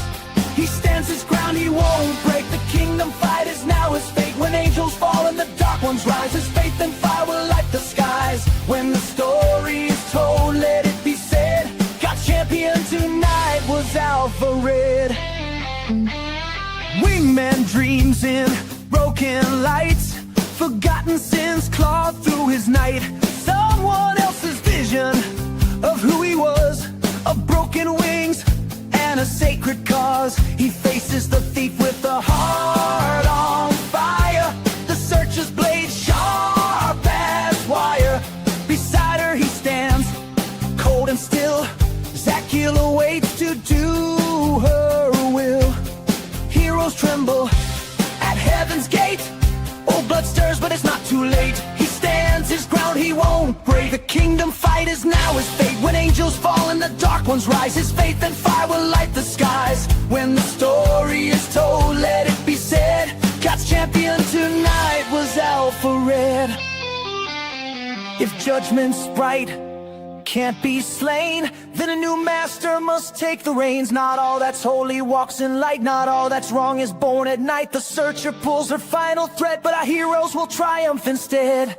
He stands his ground, he won't break. The kingdom fight is now his fate. When angels fall and the dark ones rise, his faith and fire will light the skies. When the story is told, let it be said, God's champion tonight was Alpha Red. Wingman dreams in broken lights, forgotten sins clawed through his night. Someone else's vision of who he was, of broken wings and a sacred cause. He faces the thief with a heart on fire, the searcher's blade sharp as wire. Beside her he stands, cold and still, Zach skill awaits to do her will. Heroes tremble at heaven's gate. Old blood stirs, but it's not too late. He stands his ground, he won't break. The kingdom fight is now his fate. When angels fall and the dark ones rise, his faith and fire will light the skies. When the story is told, let it be said, God's champion tonight was Alpha Red. If judgment's bright can't be slain, then a new master must take the reins. Not all that's holy walks in light, not all that's wrong is born at night. The searcher pulls her final thread, but our heroes will triumph instead.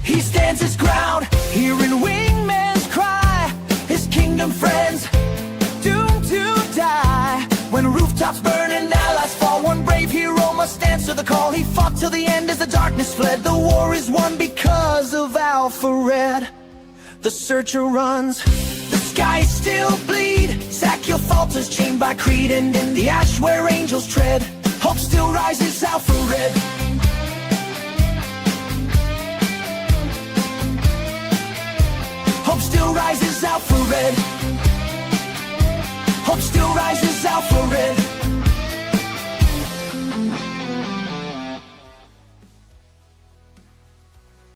He stands his ground, hearing wingmen's cry. His kingdom friends, doomed to die. When rooftops burn and allies fall, one brave hero must answer the call. He fought till the end as the darkness fled. The war is won because of Alpha Red. The searcher runs, the skies still bleed. Sackhill falters, chained by creed, and in the ash where angels tread, hope still rises, Alpha Red. Hope still rises, Alpha Red.